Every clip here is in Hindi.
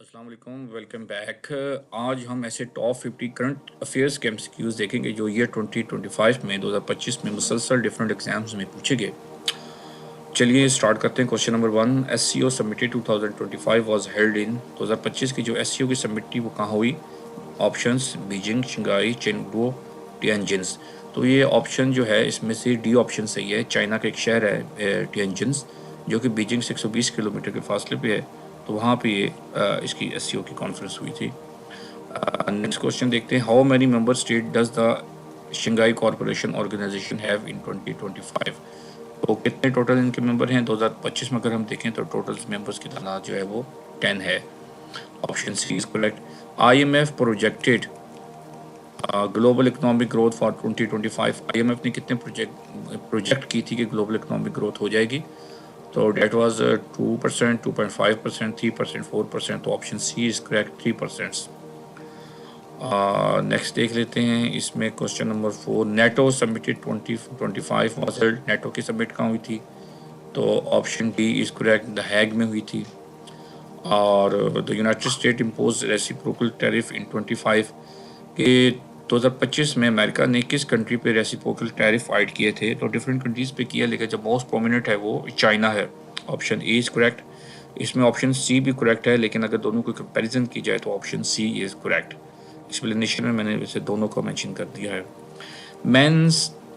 अस्सलाम वालेकुम, वेलकम बैक। आज हम ऐसे टॉप 50 करंट अफेयर्स के एमसीक्यूज देखेंगे जो ईयर 2025 में 2025 में मुसलसल डिफरेंट एग्जाम्स में पूछे गए। चलिए स्टार्ट करते हैं। Question number 1, SCO summit 2025 was held in 2025 की जो एससीओ की समिट थी वो कहाँ हुई? Options Beijing, Shanghai, Chengdu, Tianjin's. तो ये ऑप्शन जो है इसमें से डी ऑप्शन सही है। चाइना का एक शहर है टिएनजिन्स जो कि बीजिंग से 120 किलोमीटर के फासले पे है। तो वहाँ पे ये इसकी एससीओ की कॉन्फ्रेंस हुई थी। नेक्स्ट क्वेश्चन देखते हैं। How many member state does the Shanghai corporation organization have in 2025? तो कितने टोटल इनके मेंबर हैं 2025 में? अगर हम देखें तो टोटल मेंबर्स की तादाद जो है वो 10 है। Option C is correct. IMF projected global economic growth for 2025। IMF ने कितने प्रोजेक्ट की थी कि ग्लोबल इकोनॉमिक ग्रोथ हो जाएगी? तो डेट वाज 2%, 2.5%, 3%, 4%। तो option C is correct, 3%। Next देख लेते हैं इसमें question number 4, NATO summited 2025 was held. NATO की समिट कहाँ हुई थी? तो option D is correct, the Hague में हुई थी। और the United State impose reciprocal tariff in 25 के 2025 में अमेरिका ने किस कंट्री पे रेसिप्रोकल टैरिफ ऐड किए थे? तो डिफरेंट कंट्रीज पे किया, लेकिन जो मोस्ट प्रोमिनेंट है वो चाइना है। Option A is correct. इसमें ऑप्शन सी भी करेक्ट है, लेकिन अगर दोनों को कंपैरिजन की जाए तो option C is correct. Explanation में मैंने वैसे दोनों को मेंशन कर दिया है। मेंस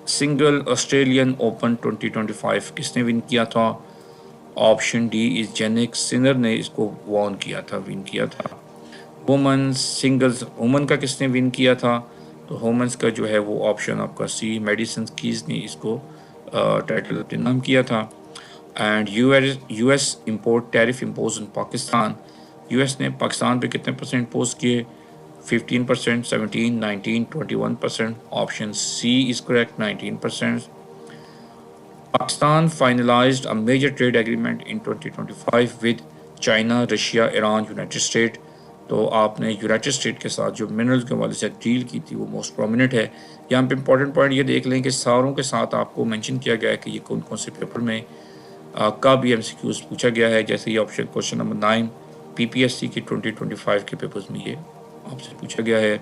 सिंगल ऑस्ट्रेलियन ओपन 2025 किसने विन किया था? Option D is Jannik Sinner ने इसको वॉन किया था, विन किया था। वुमेन सिंगल्स वुमेन का किसने विन किया था? तो वुमेन्स का जो है वो ऑप्शन आपका सी, मेडिसन कीज ने इसको टाइटल अपने नाम किया था। And US import tariff impose in Pakistan. US ने पाकिस्तान पे कितने परसेंट इम्पोज किए? 15%, 17, 19, 21%। Option C is correct, 19%। Pakistan finalized a major trade agreement in 2025 with China, Russia, Iran, United state. तो आपने यूनाइटेड स्टेट के साथ जो मिनरल्स के वाले से डील की थी वो मोस्ट प्रोमिनेंट है। यहाँ पे इंपॉर्टेंट पॉइंट ये देख लें कि सारों के साथ आपको मेंशन किया गया है कि ये कौन कौन से पेपर में कब ये MCQs पूछा गया है। जैसे ये ऑप्शन क्वेश्चन नंबर 9 PPSC के 2025 के पेपर्स में ये आपसे पूछा गया है।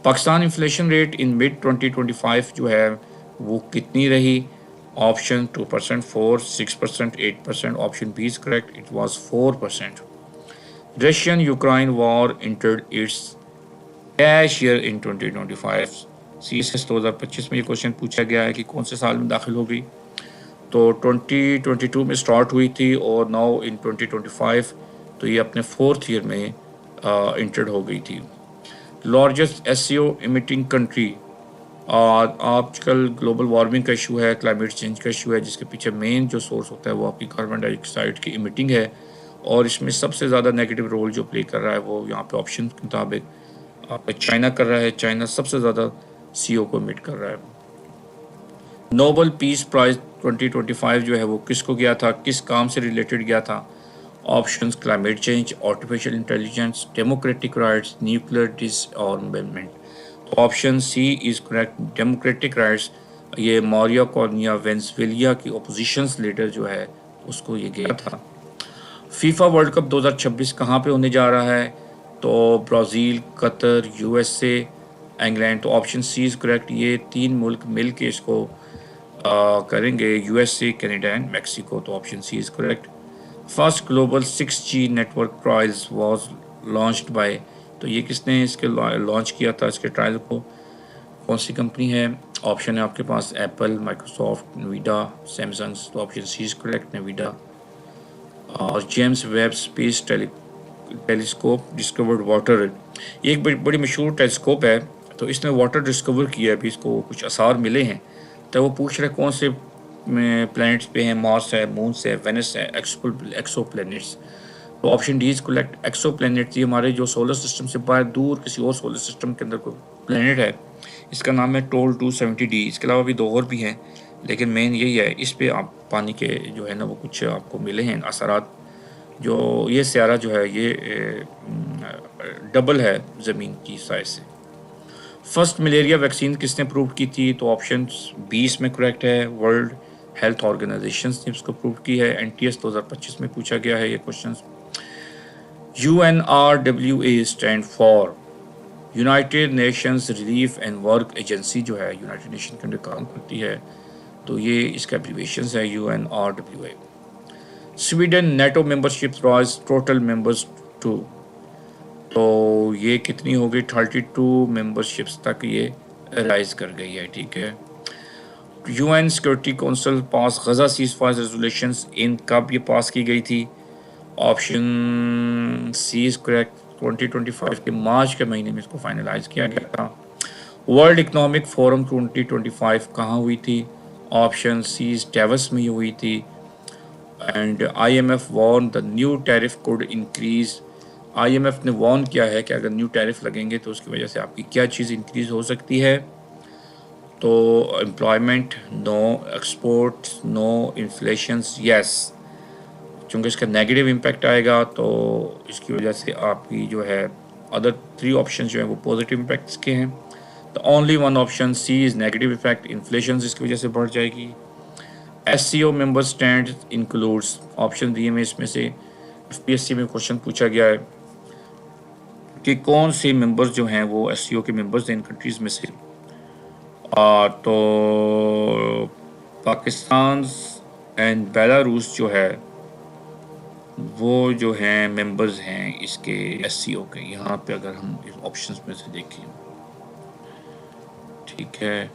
Pakistan inflation rate in mid 2025 जो है वो कितनी रही? Option 2%, 4, 6%, 8%। Option B is correct, it was 4%। Russian Ukraine war entered its dash year in 2025। CSS 2025 में ये क्वेश्चन पूछा गया है कि कौन से साल में दाखिल हो गई? तो 2022 में स्टार्ट हुई थी और नाउ इन 2025 तो ये अपने 4th ईयर में इंटर्ड हो गई थी। Largest SCO emitting country. आजकल ग्लोबल वार्मिंग का इशू है, क्लाइमेट चेंज का इशू है, जिसके पीछे मेन जो सोर्स होता है वो आपकी कार्बन डाइऑक्साइड की इमिटिंग है। और इसमें सबसे ज़्यादा नेगेटिव रोल जो प्ले कर रहा है वो यहाँ पे ऑप्शन के मुताबिक चाइना कर रहा है। चाइना सबसे ज़्यादा CO को इमिट कर रहा है। नोबल पीस प्राइज 2025 जो है वो किसको गया था, किस काम से रिलेटेड गया था? Options climate change, artificial intelligence, democratic rights, nuclear disarmament. तो option C is correct, democratic rights. ये मौर्या कॉर्निया वेनेजुएला की ओपोजिशन लीडर जो है उसको ये गया था। फीफा वर्ल्ड कप 2026 कहाँ पे होने जा रहा है? तो ब्राज़ील, कतर, USA, इंग्लैंड। तो ऑप्शन सी इज करेक्ट, ये 3 मुल्क मिल के इसको करेंगे, USA, कनाडा एंड मैक्सिको। तो option C is correct. First global 6G network prize was launched by. तो ये किसने इसके लॉन्च किया था इसके ट्रायल को? कौन सी कंपनी है? ऑप्शन है आपके पास एप्पल, माइक्रोसॉफ्ट, नवीडा, सैमसंग। तो ऑप्शन सी इज करेक्ट, नवीडा। और James Webb space telescope discovered water. ये एक बड़ी मशहूर टेलीस्कोप है, तो इसने वाटर डिस्कवर किया है। अभी इसको कुछ आसार मिले हैं, तो वो पूछ रहे कौन से प्लैनेट्स पे हैं। मार्स है, मून है, वेनस है, एक्सो प्लैनेट्स। तो option D is correct, exoplanet. ये हमारे जो सोलर सिस्टम से बाहर दूर किसी और सोलर सिस्टम के अंदर कोई प्लैनेट है, इसका नाम है टोल 270D। इसके अलावा भी 2 और भी हैं, लेकिन मेन यही है। इस पे आप पानी के जो है ना वो कुछ आपको मिले हैं असरात। जो ये सियारा जो है ये डबल है ज़मीन की साइज से। फर्स्ट मलेरिया वैक्सीन किसने प्रूव की थी? तो ऑप्शन 20 में करेक्ट है, वर्ल्ड हेल्थ ऑर्गेनाइजेशन ने इसको प्रूव की है। NTS 2025 में पूछा गया है ये question. UNRWA stand for United Nations relief and work agency, जो है यूनाइटेड नेशन के अंदर काम करती है, तो ये इसका एब्रीविएशन है UNRWA। Sweden NATO membership rise total members to, तो ये कितनी हो गई, 32 मेंबरशिप्स तक ये राइज कर गई है, ठीक है। UN सिक्योरिटी काउंसिल पास गजा सीज फायर रेजोल्यूशंस इन कब ये पास की गई थी, ऑप्शन सी इज करेक्ट, 2025 के मार्च के महीने में इसको फाइनलाइज किया गया था। वर्ल्ड इकोनॉमिक फोरम 2025 कहाँ हुई थी, ऑप्शन सी इज डेवस में हुई थी। And IMF warn the new tariff could increase, IMF ने वार्न किया है कि अगर न्यू टैरिफ लगेंगे तो उसकी वजह से आपकी क्या चीज़ इंक्रीज हो सकती है, तो employment no, export no, inflations yes. चूँकि इसका नेगेटिव इम्पैक्ट आएगा तो इसकी वजह से आपकी जो है अदर 3 ऑप्शन जो हैं वो पॉजिटिव इम्पैक्ट्स के हैं। तो only one option C is negative effect, inflation इसकी वजह से बढ़ जाएगी। SCO member states includes, option दिए में इसमें से FPSC में क्वेश्चन पूछा गया है कि कौन से मेंबर्स जो हैं वो SCO के मेंबर्स हैं इन कंट्रीज़ में से, तो पाकिस्तान एंड बेलारूस जो है वो जो हैं मेंबर्स हैं इसके SCO के। यहाँ पे अगर हम इस ऑप्शंस में से देखें, ठीक है,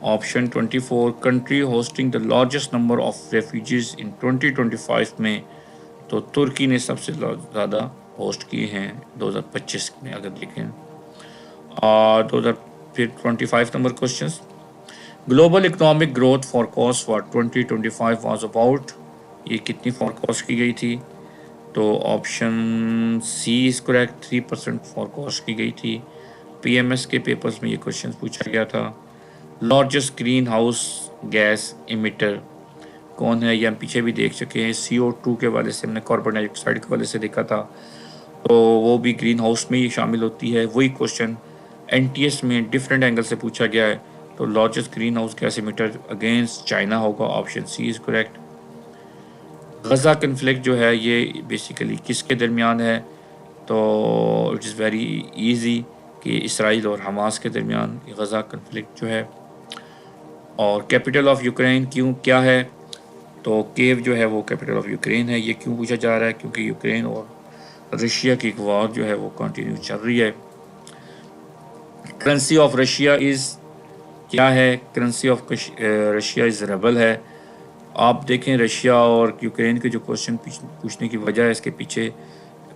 option 24 country hosting the largest number of refugees in 2025 में, तो तुर्की ने सबसे ज़्यादा होस्ट किए हैं 2025 में अगर देखें। और 25 number question, global economic growth forecast for 2025 was about, ये कितनी फॉरकास्ट की गई थी, तो option C is correct, 3% forecast की गई थी। PMS के पेपर्स में ये क्वेश्चन पूछा गया था। Largest green house gas emitter कौन है, ये हम पीछे भी देख चुके हैं, CO2 के वाले से हमने कार्बन डाइऑक्साइड के वाले से देखा था, तो वो भी ग्रीन हाउस में ही शामिल होती है। वही क्वेश्चन NTS में डिफरेंट एंगल से पूछा गया है, तो largest green house gas emitter against China होगा, option C is correct. Gaza conflict जो है ये बेसिकली किसके दरमियान है, तो इट इज़ वेरी इजी कि इसराइल और हमास के दरमियान गज़ा कन्फ्लिक्ट जो है। और कैपिटल ऑफ यूक्रेन क्यों क्या है, तो केव जो है वो कैपिटल ऑफ यूक्रेन है। ये क्यों पूछा जा रहा है, क्योंकि यूक्रेन और रशिया की वॉर जो है वो कंटिन्यू चल रही है। करेंसी ऑफ रशिया इज़ क्या है, currency of Russia is rebel है। आप देखें रशिया और यूक्रेन के जो क्वेश्चन पूछने की वजह है, इसके पीछे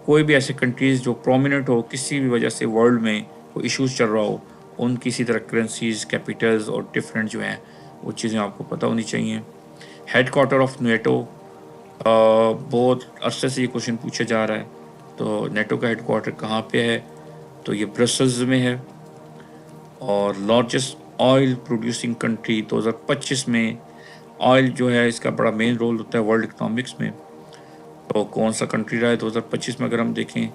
कोई भी ऐसे कंट्रीज़ जो प्रोमिनेंट हो किसी भी वजह से वर्ल्ड में कोई इश्यूज चल रहा हो, उनकी इसी तरह करेंसीज, कैपिटल्स और डिफरेंट जो हैं वो चीज़ें आपको पता होनी चाहिए। हेड क्वार्टर ऑफ नेटो, बहुत अरसे से ये क्वेश्चन पूछा जा रहा है, तो नेटो का हेड क्वार्टर कहाँ पे है, तो ये ब्रसल्स में है। और लार्जेस्ट ऑयल प्रोड्यूसिंग कंट्री 2025 में, ऑयल जो है इसका बड़ा मेन रोल होता है वर्ल्ड इकोनॉमिक्स में, तो कौन सा कंट्री रहा है 2025 में अगर हम देखें,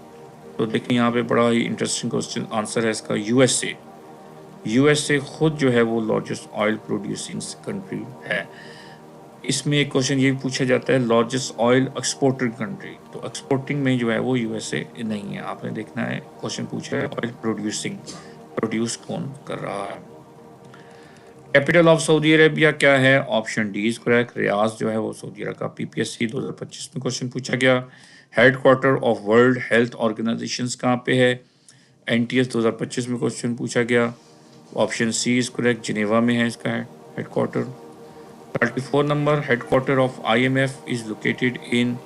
तो देखें यहाँ पे बड़ा ही इंटरेस्टिंग क्वेश्चन आंसर है इसका, USA खुद जो है वो लार्जेस्ट ऑयल प्रोड्यूसिंग कंट्री है। इसमें एक क्वेश्चन ये भी पूछा जाता है लार्जेस्ट ऑयल एक्सपोर्टिंग कंट्री, तो एक्सपोर्टिंग में जो है वो USA नहीं है। आपने देखना है क्वेश्चन पूछा है ऑयल प्रोड्यूस कौन कर रहा है। कैपिटल ऑफ सऊदी अरेबिया क्या है, ऑप्शन डी इज करेक्ट, रियाज जो है वो सऊदी अरब का। PPSC 2025 में क्वेश्चन पूछा गया। Headquarter of world health organization कहाँ पे है, NTS 2025 में क्वेश्चन पूछा गया, option C is correct, Geneva में है इसका headquarter. 34 number, headquarter of IMF is located in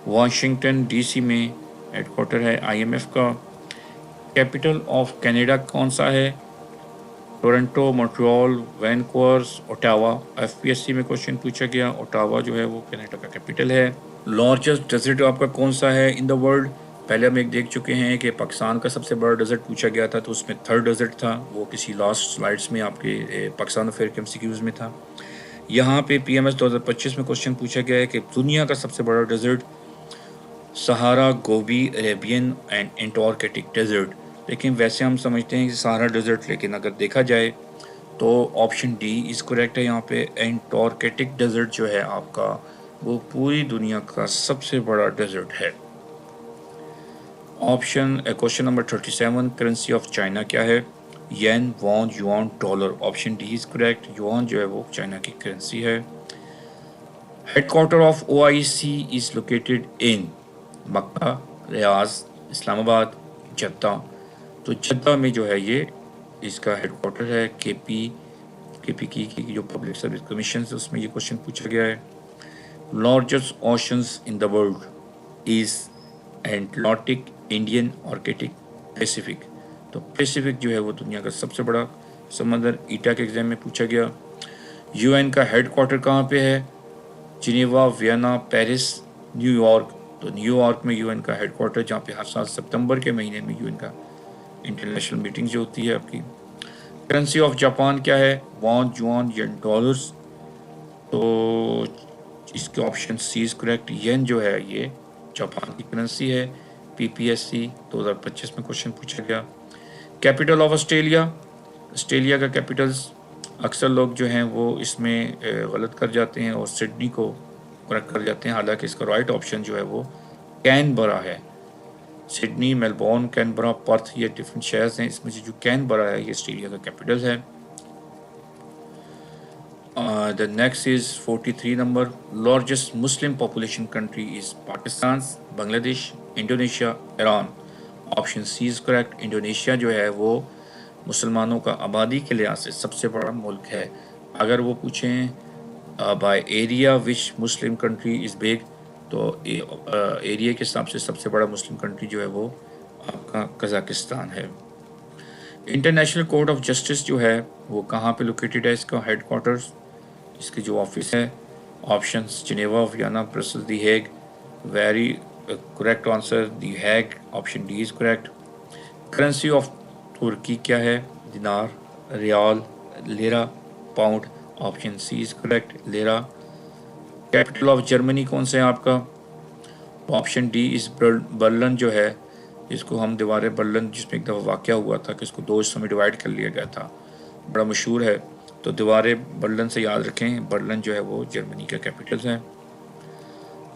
Washington DC में हेड क्वार्टर है IMF का। कैपिटल ऑफ कनाडा कौन सा है, Toronto, Montreal, Vancouver, Ottawa. FPSC में क्वेश्चन पूछा गया, ओटावा जो है वो कनाडा का कैपिटल है। लार्जेस्ट डेजर्ट आपका कौन सा है इन द वर्ल्ड, पहले हम एक देख चुके हैं कि पाकिस्तान का सबसे बड़ा डेजर्ट पूछा गया था, तो उसमें थर्ड डेजर्ट था, वो किसी लास्ट स्लाइड्स में आपके पाकिस्तान अफेयर के MCQs में था। यहाँ पे PMS 2025 में क्वेश्चन पूछा गया है कि दुनिया का सबसे बड़ा desert Sahara, Gobi, Arabian and Antarctic desert. लेकिन वैसे हम समझते हैं कि सहारा डेजर्ट, लेकिन अगर देखा जाए तो ऑप्शन डी इज़ करेक्ट है। यहाँ पे एंटार्कटिक डेजर्ट जो है आपका वो पूरी दुनिया का सबसे बड़ा डेजर्ट है। Option question number 37, currency of China क्या है? Yen, won, yuan, dollar. Option D is correct. Yuan जो है वो चाइना की करेंसी है। Headquarter of OIC is located in Mecca, Riyadh, Islamabad, Jeddah. तो जद्दा में जो है ये इसका हेडक्वार्टर है। केपी की जो पब्लिक सर्विस कमीशन है उसमें ये क्वेश्चन पूछा गया है। Largest oceans in the world is Atlantic, Indian, Arctic, Pacific. तो पैसिफिक जो है वो दुनिया का सबसे बड़ा समंदर। ईटा के एग्जाम में पूछा गया। यूएन का हेडक्वार्टर कहाँ पे है? Geneva, Vienna, Paris, New York. तो न्यूयॉर्क में यूएन का हेडक्वार्टर, जहाँ पे हर साल सितंबर के महीने में यूएन का इंटरनेशनल मीटिंग जो होती है आपकी। करेंसी ऑफ जापान क्या है? वॉन, युआन, येन, डॉलर्स। तो इसके ऑप्शन सी इज करेक्ट। येन जो है ये जापान की करेंसी है। पीपीएससी 2025 में क्वेश्चन पूछा गया। Capital of Australia. ऑस्ट्रेलिया का कैपिटल्स अक्सर लोग जो हैं वो इसमें गलत कर जाते हैं और सिडनी को करेक्ट कर जाते हैं, हालांकि इसका राइट ऑप्शन जो है वो कैनबरा है। सिडनी, मेलबोर्न, कैनबरा, पर्थ, ये डिफरेंट शहर्स हैं। इसमें से जो कैनबरा है ये ऑस्ट्रेलिया का कैपिटल है। The next is 43 number. Largest Muslim population country is Pakistan, Bangladesh, Indonesia, Iran. Option C is correct. Indonesia जो है वो मुसलमानों का आबादी के लिहाज से सबसे बड़ा मुल्क है। अगर वो पूछें by area which Muslim country is big, तो एरिया के हिसाब से सबसे बड़ा मुस्लिम कंट्री जो है वो आपका कज़ाकिस्तान है। इंटरनेशनल कोर्ट ऑफ जस्टिस जो है वो कहाँ पे लोकेटेड है? इसका हेडक्वार्टर्स, इसकी जो ऑफिस है। Options Geneva, Vienna, Brussels, the Hague. Very correct answer the Hague. Option D is correct. Currency of तुर्की क्या है? Dinar, riyal, lira, pound. Option C is correct, lira. Capital of Germany कौन सा है आपका? ऑप्शन डी इज बर्लिन जो है, इसको हम दीवार बर्लिन, जिसमें एक दफ़ा वाक़या हुआ था कि इसको दो हिस्सों में डिवाइड कर लिया गया था, बड़ा मशहूर है। तो दीवार बर्लिन से याद रखें। बर्लिन जो है वो जर्मनी का कैपिटल है।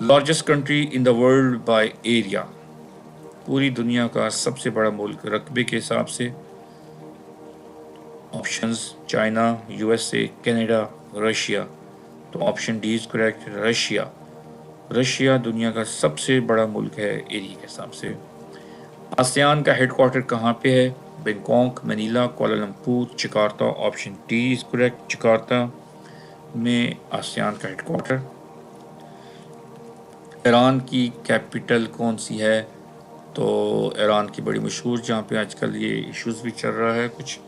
Largest country in the world by area, पूरी दुनिया का सबसे बड़ा मुल्क रकबे के हिसाब से। Options China, USA, Canada, Russia. तो option D is correct, Russia. Russia दुनिया का सबसे बड़ा मुल्क है एरिया के हिसाब से। आसियान का हेडक्वार्टर कहाँ पे है? Bangkok, Manila, Kuala Lumpur, Jakarta. Option D is correct, Jakarta में आसियान का हेडक्वार्टर। ईरान की कैपिटल कौन सी है? तो ईरान की बड़ी मशहूर, जहाँ पे आजकल ये इश्यूज़ भी चल रहा है कुछ,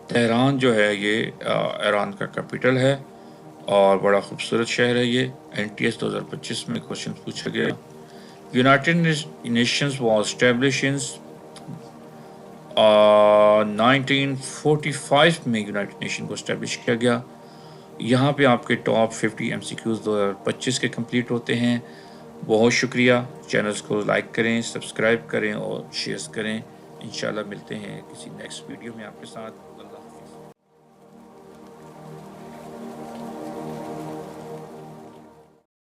तेहरान जो है ये ईरान का कैपिटल है और बड़ा खूबसूरत शहर है ये। NTS 2025 में क्वेश्चन पूछा गया। United Nations was established in 1945 में यूनाइटेड नेशन को एस्टैब्लिश किया गया। यहाँ पे आपके टॉप 50 MCQs 2025 के कंप्लीट होते हैं। बहुत शुक्रिया। चैनल्स को लाइक करें, सब्सक्राइब करें और शेयर करें। इंशाल्लाह मिलते हैं किसी नेक्स्ट वीडियो में आपके साथ।